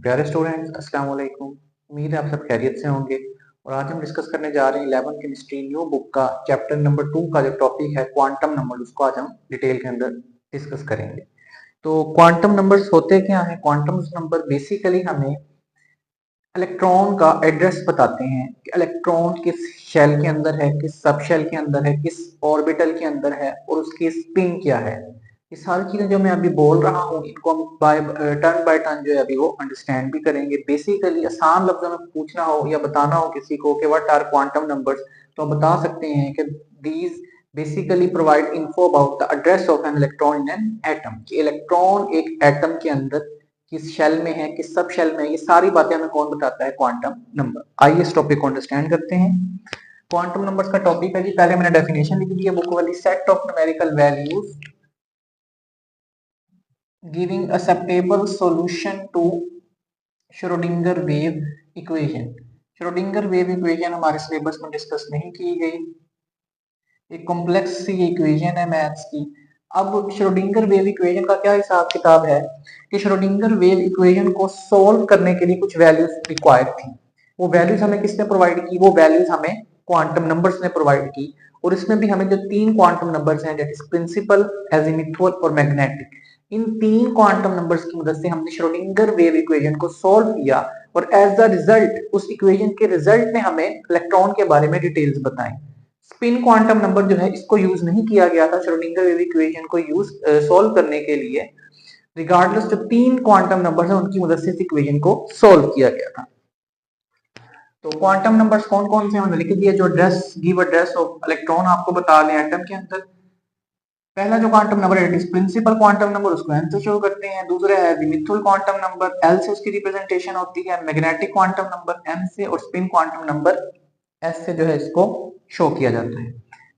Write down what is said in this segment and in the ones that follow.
प्यारे स्टूडेंट्स, अस्सलाम वालेकुम। उम्मीद है आप सब खैरियत से होंगे। और आज हम डिस्कस करने जा रहे हैं 11th केमिस्ट्री न्यू बुक का चैप्टर नंबर 2 का जो टॉपिक है क्वांटम नंबर, उसको आज हम डिटेल के अंदर डिस्कस करेंगे। तो क्वांटम नंबर्स होते क्या हैं? क्वांटम नंबर बेसिकली हमें इलेक्ट्रॉन का एड्रेस बताते हैं कि इलेक्ट्रॉन किस शेल के अंदर है, किस सब शेल के अंदर है, किस ऑर्बिटल के अंदर है और उसकी स्पिन क्या है। ये सारी चीजें जो मैं अभी बोल रहा हूँ इनको हम बाय टर्न जो है अभी वो अंडरस्टैंड भी करेंगे। बेसिकली आसान लफ्जों में पूछना हो या बताना हो किसी को कि व्हाट आर क्वांटम नंबर्स, तो हम बता सकते हैं कि these basically provide info about the address of an electron in an atom. कि इलेक्ट्रॉन एक एटम के अंदर किस शेल में है, किस सब शेल में है, ये सारी बातें हमें कौन बताता है? Quantum number. आइए इस टॉपिक को अंडरस्टैंड करते हैं। क्वांटम नंबर्स का टॉपिक है जी, पहले मैंने डेफिनेशन लिख दी है बुक वाली, set of numerical values giving a acceptable solution to Schrodinger wave equation. Schrodinger wave equation हमारे सिलेबस में डिस्कस नहीं की गई, एक कॉम्प्लेक्स सी इक्वेशन है मैथ्स की। अब श्रोडिंगर वेव इक्वेशन का क्या हिसाब किताब है कि श्रोडिंगर वेव इक्वेशन को सॉल्व करने के लिए कुछ वैल्यूज रिक्वायर्ड थी। वो वैल्यूज हमें किसने प्रोवाइड की? वो वैल्यूज हमें क्वांटम नंबर्स ने प्रोवाइड की। और इसमें भी हमें जो तीन क्वांटम नंबर्स हैं, दैट इज प्रिंसिपल, एजीमुथल और मैग्नेटिक, इन तीन क्वांटम नंबर्स की मदद से हमने श्रोडिंगर वेव इक्वेशन को सॉल्व किया। और एज द रिजल्ट, उस इक्वेशन के रिजल्ट ने हमें इलेक्ट्रॉन के बारे में डिटेल्स बताई। स्पिन क्वांटम नंबर जो है इसको यूज नहीं किया गया था श्रोडिंगर वेव इक्वेशन को यूज सॉल्व करने के लिए। रिगार्डलेस जो तीन क्वांटम नंबर है उनकी मदद से इस इक्वेशन को सॉल्व किया गया था। तो क्वांटम नंबर्स कौन कौन से हमने लिख दिए। जो address give address of electron आपको बता दें एटम के अंदर। पहला जो क्वांटम नंबर है it is principal quantum number, उसको एन से शो करते हैं। दूसरा है एजीमुथल क्वांटम नंबर, एल से उसकी रिप्रेजेंटेशन होती है। मैग्नेटिक क्वांटम नंबर एम से, और स्पिन क्वांटम नंबर एस से जो है इसको शो किया जाता है।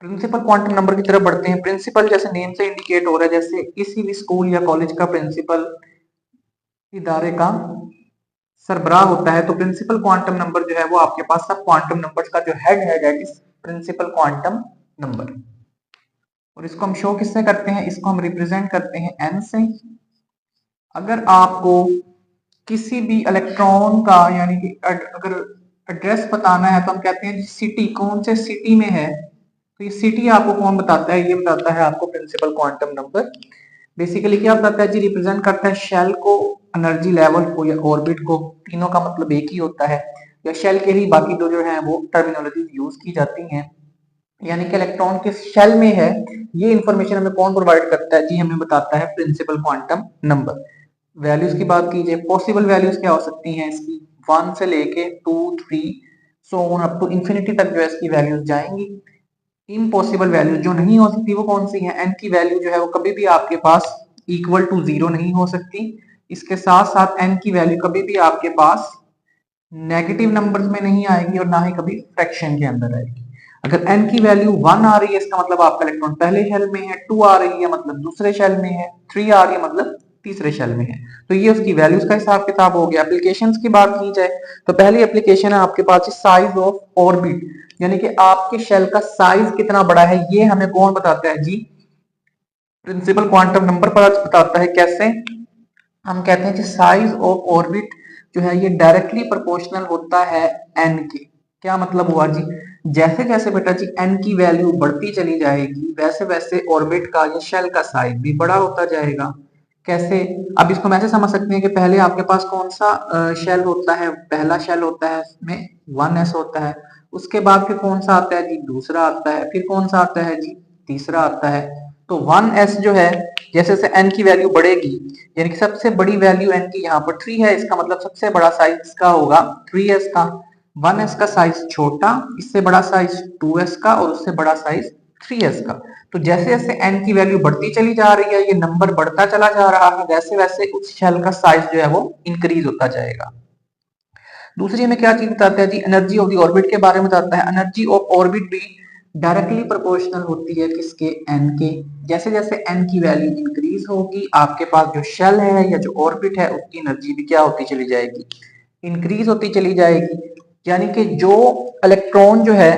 प्रिंसिपल क्वांटम नंबर की तरफ बढ़ते हैं। प्रिंसिपल जैसे नेम से इंडिकेट हो रहा है, जैसे किसी भी स्कूल या कॉलेज का प्रिंसिपल इदारे का सरबराह होता है, तो प्रिंसिपल क्वांटम नंबर जो है वो आपके पास सब क्वांटम नंबर्स का जो हेड है, that is principal quantum number. और इसको हम शो किससे करते हैं? इसको हम रिप्रेजेंट करते हैं एन से। अगर आपको किसी भी इलेक्ट्रॉन का यानी कि अगर एड्रेस बताना है तो हम कहते हैं सिटी, कौन से सिटी में है, तो ये सिटी आपको कौन बताता है? ये बताता है आपको प्रिंसिपल क्वांटम नंबर। बेसिकली क्या बताता है जी? रिप्रेजेंट करता है शेल को, एनर्जी लेवल को या ऑर्बिट को। तीनों का मतलब एक ही होता है, या शेल के ही बाकी दो जो है वो टर्मिनोलॉजी यूज की जाती हैं। यानी कि इलेक्ट्रॉन किस शेल में है, ये इंफॉर्मेशन हमें कौन प्रोवाइड करता है जी? हमें बताता है प्रिंसिपल क्वांटम नंबर। वैल्यूज की बात कीजिए, पॉसिबल वैल्यूज क्या हो सकती हैं इसकी? 1 से लेके 2, 3 so on up to infinity तक जो है इसकी वैल्यूज जाएंगी। इम्पॉसिबल वैल्यू जो नहीं हो सकती वो कौन सी है? एन की वैल्यू जो है वो कभी भी आपके पास इक्वल टू 0 नहीं हो सकती। इसके साथ साथ एन की वैल्यू कभी भी आपके पास नेगेटिव नंबर्स में नहीं आएगी और ना ही कभी फ्रैक्शन के अंदर आएगी। अगर n की वैल्यू 1 आ रही है इसका मतलब आपका इलेक्ट्रॉन पहले शेल में है, 2 आ रही है मतलब दूसरे शेल में है, 3 आ रही है मतलब तीसरे शेल में है। तो ये उसकी वैल्यूज का हिसाब किताब हो गया। एप्लीकेशंस की बात की जाए तो पहली एप्लीकेशन है आपके पास साइज ऑफ ऑर्बिट, यानी कि आपके शेल का साइज कितना बड़ा है, ये हमें कौन बताता है जी? प्रिंसिपल क्वांटम नंबर पर बताता है। कैसे? हम कहते हैं कि साइज ऑफ ऑर्बिट जो है ये डायरेक्टली प्रोपोर्शनल होता है एन के। क्या मतलब हुआ जी? जैसे जैसे बेटा जी एन की वैल्यू बढ़ती चली जाएगी वैसे वैसे ऑर्बिट का या शेल का साइज भी बड़ा होता जाएगा। कैसे? अब इसको हम ऐसे समझ सकते हैं कि पहले आपके पास कौन सा शेल होता है? पहला शेल होता है, उसमें 1s होता है। उसके बाद फिर कौन सा आता है जी? दूसरा आता है। फिर कौन सा आता है जी? तीसरा आता है। तो 1s जो है जैसे जैसे n की वैल्यू बढ़ेगी, यानी कि सबसे बड़ी वैल्यू n की यहाँ पर 3 है, इसका मतलब सबसे बड़ा साइज इसका होगा 3s का। 1s का साइज छोटा, इससे बड़ा साइज 2s का, और उससे बड़ा साइज 3s का। तो जैसे जैसे n की वैल्यू बढ़ती चली जा रही है, ये नंबर बढ़ता चला जा रहा है, वैसे वैसे उस शेल का साइज जो है वो इंक्रीज होता जाएगा। दूसरी हमें क्या चीज बताता है जी? एनर्जी ऑफ द ऑर्बिट के बारे में बताता है। एनर्जी ऑफ ऑर्बिट भी डायरेक्टली प्रोपोर्शनल होती है किसके? एन के। जैसे जैसे एन की वैल्यू इंक्रीज होगी आपके पास जो शेल है या जो ऑर्बिट है उसकी एनर्जी भी क्या होती चली जाएगी? इंक्रीज होती चली जाएगी। यानी कि जो इलेक्ट्रॉन जो है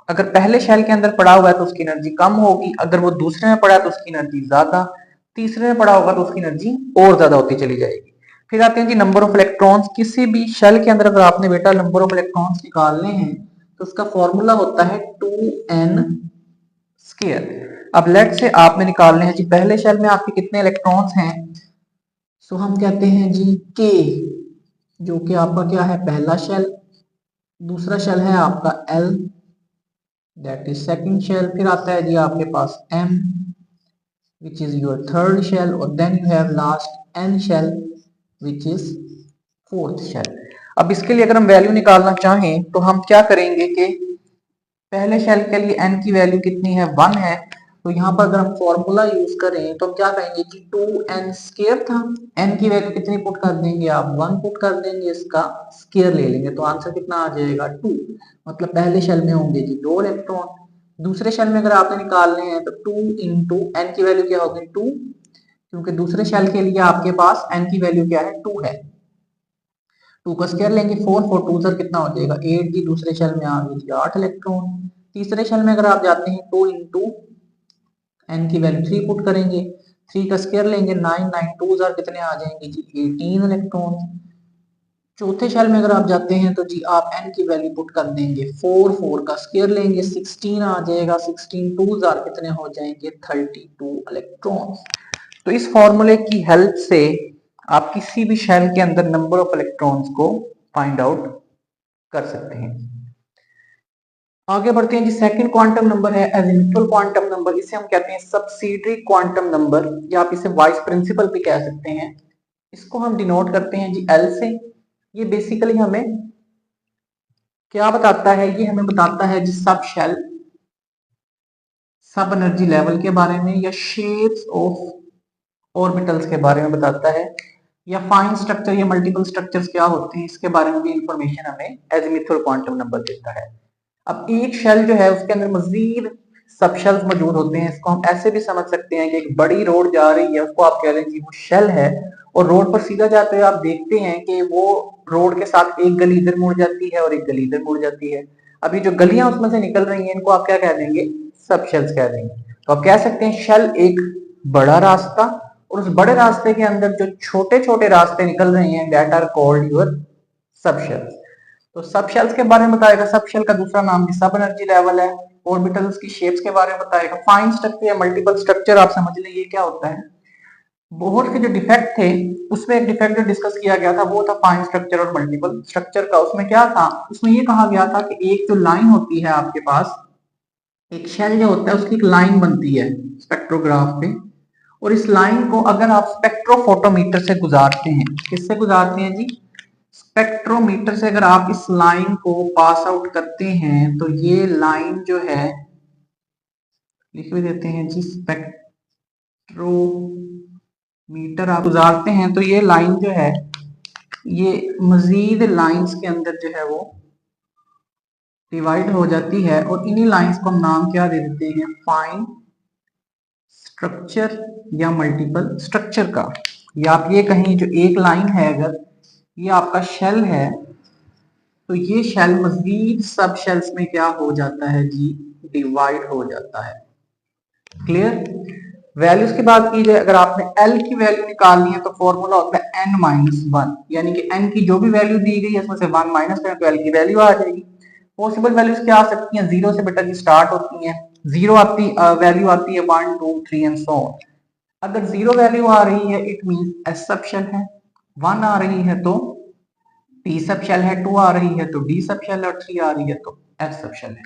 अगर पहले शेल के अंदर पड़ा हुआ है तो उसकी एनर्जी कम होगी, अगर वो दूसरे में पड़ा है तो उसकी एनर्जी ज्यादा, तीसरे में पड़ा होगा तो उसकी एनर्जी और ज्यादा होती चली जाएगी। फिर आते हैं जी नंबर ऑफ इलेक्ट्रॉन्स। किसी भी शेल के अंदर अगर आपने बेटा नंबर ऑफ इलेक्ट्रॉन्स निकालने हैं तो उसका फॉर्मूला होता है 2n स्क्वायर। अब लेट से आपने निकालने हैं जी पहले शेल में आपके कितने इलेक्ट्रॉन्स हैं, सो हम कहते हैं जी k, जो कि आपका क्या है पहला शेल। दूसरा शेल है आपका L, that is second shell. फिर आता है जी आपके पास M, which is your third shell, और then you have last n shell which is fourth shell। अब इसके लिए अगर हम वैल्यू निकालना चाहें तो हम क्या करेंगे कि पहले शेल के लिए n की वैल्यू कितनी है 1 है, तो यहाँ पर अगर हम फॉर्मूला यूज करें तो हम क्या करेंगे कि 2n स्क्वायर था, n की वैल्यू कितनी पुट कर देंगे आप 1 पुट कर देंगे, इसका स्क्वायर ले लेंगे तो आंसर कितना आ जाएगा 2। मतलब पहले शेल में होंगे जी 2 इलेक्ट्रॉन, दूसरे शेल में अगर आपने निकालने हैं तो 2 इंटू एन की वैल्यू क्या होगी 2, क्योंकि दूसरे शेल के लिए आपके पास n की वैल्यू क्या है 2 है। 2 का स्क्वायर लेंगे 4, 4 2 सर कितना हो जाएगा 8 जी, दूसरे शेल में आ गई जी 8 इलेक्ट्रॉन। तीसरे शेल में अगर आप जाते हैं 2 इंटू एन की वैल्यू 3 पुट करेंगे, 3 का स्क्वायर लेंगे 9, 9 2 सर कितने आ जाएंगे जी 18 इलेक्ट्रॉन। चौथे शेल में अगर आप जाते हैं तो जी आप n की वैल्यू पुट कर देंगे 4, 4 का स्क्वायर लेंगे 16 आ जाएगा, 16 2 जार कितने हो जाएंगे 32 इलेक्ट्रॉन। तो इस फॉर्मूले की हेल्प से आप किसी भी शेल के अंदर नंबर ऑफ इलेक्ट्रॉन्स को फाइंड आउट कर सकते हैं। आगे बढ़ते हैं जी सेकंड क्वांटम नंबर है एजिमुथल क्वांटम नंबर। इसे हम कहते हैं सब्सिडियरी क्वांटम नंबर, या आप इसे वाइस प्रिंसिपल भी कह सकते हैं। इसको हम डिनोट करते हैं जी L से। ये बेसिकली हमें क्या बताता है, ये हमें बताता है जी सब शेल, सब एनर्जी लेवल के बारे में, या शेप्स ऑफ ऑर्बिटल्स के बारे में बताता है, या फाइन स्ट्रक्चर या मल्टीपल स्ट्रक्चर्स क्या होते हैं इसके बारे में भी इंफॉर्मेशन हमें एजिमुथल क्वांटम नंबर देता है। अब एक शेल जो है उसके अंदर मजीद सब शेल्स मौजूद होते हैं। इसको हम ऐसे भी समझ सकते हैं कि एक बड़ी रोड जा रही है, उसको आप कह रहे हैं कि वो शेल है, और रोड पर सीधा जाते हुए आप देखते हैं कि वो रोड के साथ एक गली इधर मुड़ जाती है और एक गली इधर मुड़ जाती है। अभी जो गलियां उसमें से निकल रही हैं इनको आप क्या कह देंगे सब शेल्स कह देंगे। तो आप कह सकते हैं शेल एक बड़ा रास्ता, और उस बड़े रास्ते के अंदर जो छोटे छोटे रास्ते निकल रहे हैं that are called your sub shells. तो सब शेल्स के बारे में बताएगा, सब शेल का दूसरा नाम भी सब एनर्जी लेवल है। ऑर्बिटल्स की शेप्स के बारे में बताएगा। फाइन स्ट्रक्चर या मल्टीपल स्ट्रक्चर आप समझ लें ये क्या होता है। बोहर के जो डिफेक्ट थे उसमें एक डिफेक्ट जो डिस्कस किया गया था वो था फाइन स्ट्रक्चर और मल्टीपल स्ट्रक्चर का। उसमें क्या था, उसमें ये कहा गया था कि एक जो लाइन होती है आपके पास, एक शेल जो होता है उसकी एक लाइन बनती है स्पेक्ट्रोग्राफ पे, और इस लाइन को अगर आप स्पेक्ट्रोफोटोमीटर से गुजारते हैं, किससे गुजारते हैं जी स्पेक्ट्रोमीटर से, अगर आप इस लाइन को पास आउट करते हैं तो ये लाइन जो है लिख भी देते हैं जी स्पेक्ट्रोमीटर आप गुजारते हैं तो ये लाइन जो है ये मजीद लाइंस के अंदर जो है वो डिवाइड हो जाती है, और इन्हीं लाइंस को हम नाम क्या दे देते हैं फाइन स्ट्रक्चर या मल्टीपल स्ट्रक्चर का। या आप ये कहें जो एक लाइन है अगर ये आपका शेल है तो ये शेल मजीद सब शेल्स में क्या हो जाता है जी डिवाइड हो जाता है। क्लियर। वैल्यूज की बात की जाए, अगर आपने L की वैल्यू निकालनी है तो फॉर्मूला होता है n-1, यानी कि n की जो भी वैल्यू दी गई है उसमें से 1 माइनस करें तो L की वैल्यू आ जाएगी। पॉसिबल वैल्यूज क्या आ सकती हैं, जीरो से बेटा जी स्टार्ट होती हैं, जीरो आती वैल्यू आती है 1 2 3 एंड सो ऑन। अगर जीरो वैल्यू आ रही है it means S sub shell है, 1 आ रही है तो P सब शेल है, 2 आ रही है तो D सब शेल है, और 3 आ रही है तो F सब शेल है।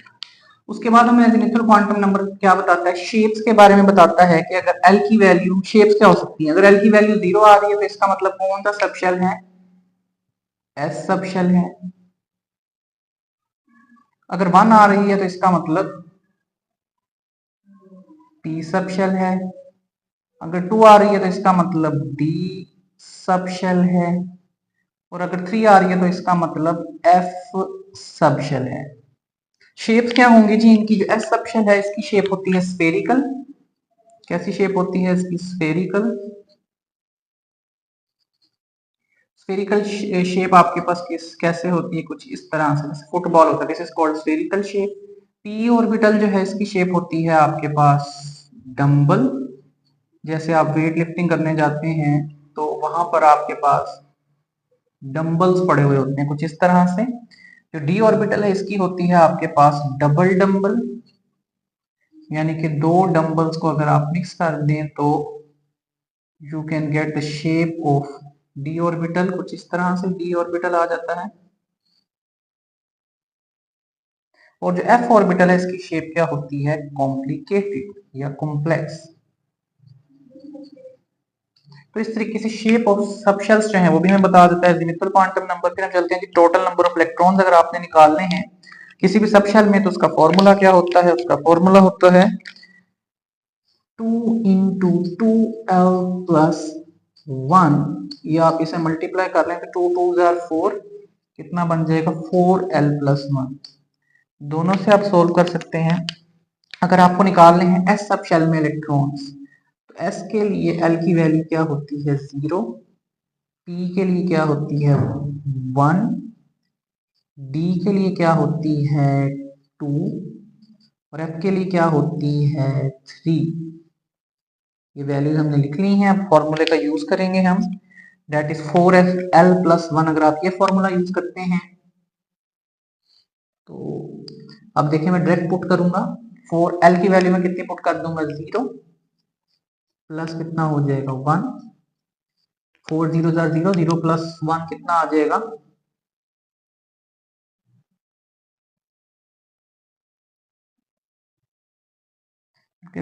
उसके बाद हमें एजिमुथल क्वांटम नंबर क्या बताता है, शेप्स के बारे में बताता है कि अगर L की वैल्यू, शेप्स क्या हो सकती है, अगर L की वैल्यू 0 आ रही है तो इसका मतलब कौन सा सब शेल है S सब शेल है। अगर 1 आ रही है तो इसका मतलब P सब शेल है। अगर 2 आ रही है तो इसका मतलब D सब शेल है, और अगर 3 आ रही है तो इसका मतलब F सब शेल है। शेप्स क्या होंगी जी इनकी, जो एस सब शेल है इसकी शेप होती है स्फेरिकल। कैसी शेप होती है इसकी, स्फेरिकल। स्फेरिकल शेप आपके पास कैसे होती है, कुछ इस तरह से, जैसे फुटबॉल होता है, this is called spherical shape. P orbital जो है इसकी शेप होती है आपके पास डंबल। जैसे आप वेट लिफ्टिंग करने जाते हैं तो वहां पर आपके पास डंबल्स पड़े हुए होते हैं कुछ इस तरह से। जो डी ऑर्बिटल है इसकी होती है आपके पास डबल डंबल, यानी कि दो डंबल्स को अगर आप मिक्स कर दें तो you can get the shape of D orbital. कुछ इस तरह से डी ऑर्बिटल आ जाता है। और जो एफ ऑर्बिटल है इसकी शेप क्या होती है, कॉम्प्लिकेटेड या कॉम्प्लेक्स। तो इस तरीके से शेप ऑफ सबशेल्स जो है वो भी हमें बता देता है जिमित्रल क्वांटम नंबर। फिर हम चलते हैं कि टोटल नंबर ऑफ इलेक्ट्रॉन्स अगर आपने निकालने हैं किसी भी सबशेल में तो उसका फॉर्मूला क्या होता है, उसका फॉर्मूला होता है 2 इंटू 2l+1। ये आप इसे मल्टीप्लाई कर लें तो 2 2 4, कितना बन जाएगा 4l+1। दोनों से आप सोल्व कर सकते हैं। अगर आपको निकालने हैं एस सबशेल में इलेक्ट्रॉन्स तो एस के लिए एल की वैल्यू क्या होती है 0, पी के लिए क्या होती है 1, डी के लिए क्या होती है 2 और एफ के लिए क्या होती है 3। ये वैल्यूज हमने लिख ली हैं। अब फॉर्मूले का यूज करेंगे हम, दैट इज 4l+1। अगर आप ये फॉर्मूला यूज करते हैं तो अब देखिए मैं डायरेक्ट पुट करूंगा। 4l की वैल्यू में कितनी पुट कर दूंगा 0 प्लस कितना हो जाएगा 1, 4 0 0 0 प्लस 1 कितना आ जाएगा,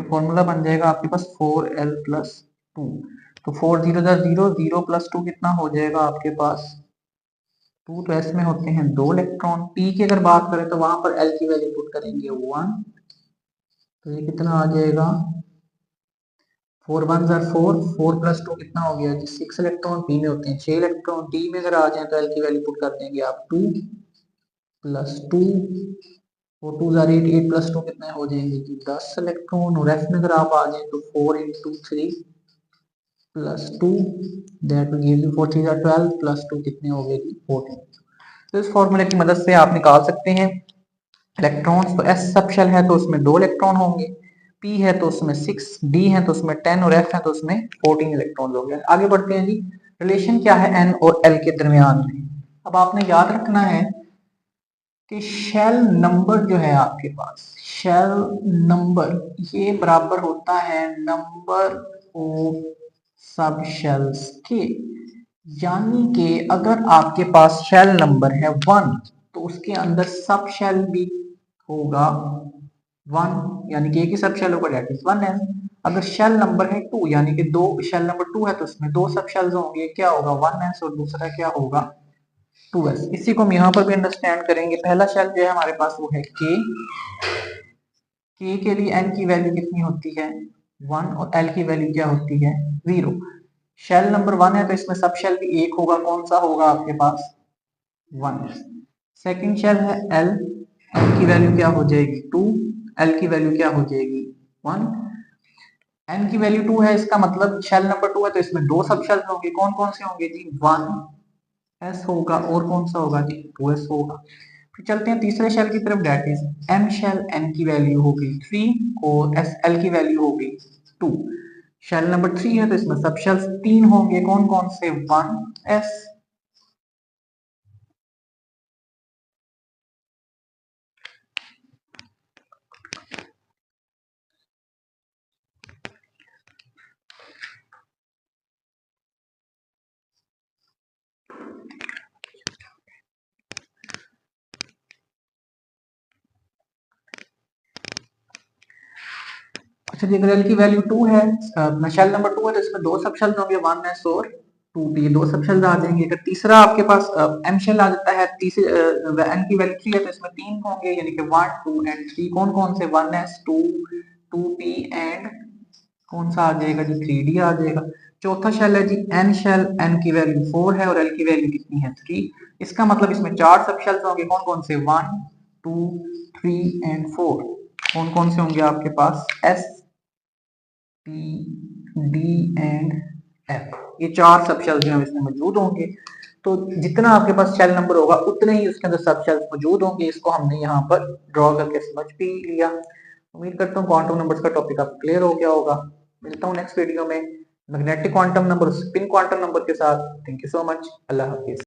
फॉर्मूला बन जाएगा आपके पास 4l+2। तो 4 0 0 0 प्लस 2 कितना हो जाएगा आपके पास 2। तो एस में होते हैं 2 इलेक्ट्रॉन। पी की अगर बात करें तो वहां पर एल की वैल्यू पुट करेंगे 1। तो ये कितना आ जाएगा 4 1 4, 4 प्लस 2 कितना हो गया जी 6 इलेक्ट्रॉन। पी में होते हैं 6 इलेक्ट्रॉन। डी में अगर आ जाए तो एल की वैल्यू पुट कर देंगे आप 2 प्लस 2, 4 2 8, 8 प्लस 2 कितने हो जाएंगे जी 10 इलेक्ट्रॉन। और एफ में अगर आप आ जाए तो 4 into 3 plus 2, that will give you 4 3 12 plus 2 कितने हो गए जी 14। तो इस फॉर्मूले की मदद से आप निकाल सकते हैं इलेक्ट्रॉन्स। तो एस सबशेल है तो उसमें 2 इलेक्ट्रॉन होंगे, पी है तो उसमें 6, डी है तो उसमें 10 और एफ है तो उसमें 14 इलेक्ट्रॉन होंगे। आगे बढ़ते हैं जी, रिलेशन क्या है एन और एल के दरमियान में। अब आपने याद रखना है कि शेल नंबर जो है आपके पास, शेल नंबर ये बराबर होता है नंबर ऑफ सब शेल्स के। यानी कि अगर आपके पास शेल नंबर है 1 तो उसके अंदर सब शेल भी होगा 1, यानी कि एक ही सब शेल होगा, दैट इज 1s। अगर शेल नंबर है 2 यानी कि दो शेल नंबर 2 है तो उसमें दो सब शेल्स होंगे, क्या होगा 1s और दूसरा क्या होगा 2s। इसी को हम यहाँ पर भी अंडरस्टैंड करेंगे। पहला शेल जो है हमारे पास वो है के के लिए n की वैल्यू कितनी होती है 1 और l की वैल्यू क्या होती है 0। शेल नंबर 1 है तो इसमें सब शेल भी एक होगा, कौन सा होगा आपके पास 1। सेकंड शेल है l, l की वैल्यू क्या हो जाएगी 2, l की वैल्यू क्या हो जाएगी 1। n की वैल्यू 2 है, इसका मतलब शेल नंबर 2 है तो इसमें दो सब शेल होंगे, कौन कौन से होंगे जी 1s होगा और कौन सा होगा जी 2s होगा। फिर चलते हैं तीसरे शेल की तरफ, that is m shell, n की वैल्यू हो गई 3 और s l की वैल्यू हो गई 2। शेल नंबर 3 है तो इसमें सब शेल्स 3 होंगे, कौन कौन से 1s। अच्छा जी, अगर एल की वैल्यू 2 है, शेल नंबर 2 है तो इसमें दो सब शेल्स होंगे 1s और 2p, दो सब शेल्स आ जाएंगे। अगर तीसरा आपके पास m शेल आ जाता है, तीसरे n की वैल्यू 3 है तो इसमें 3 होंगे, यानी कि 1 2 एंड 3। कौन कौन से 1s 2 2p एंड कौन सा आ जाएगा जी 3d आ जाएगा। चौथा शेल है जी n शेल, n की वैल्यू 4 है और l की वैल्यू कितनी है 3। इसका मतलब इसमें चार सब शेल्स होंगे, कौन कौन से 1 2 3 एंड 4। कौन कौन से होंगे आपके पास s P, D and F, ये चार सब शेल्स जो इसमें मौजूद होंगे। तो जितना आपके पास शेल नंबर होगा उतने ही उसके अंदर सब शेल्स मौजूद होंगे। इसको हमने यहाँ पर ड्रॉ करके समझ भी लिया। उम्मीद करता हूँ क्वांटम नंबर्स का टॉपिक आपको क्लियर हो गया होगा। मिलता हूँ नेक्स्ट वीडियो में magnetic quantum number, spin quantum number के साथ। Thank you so much, Allah Hafiz.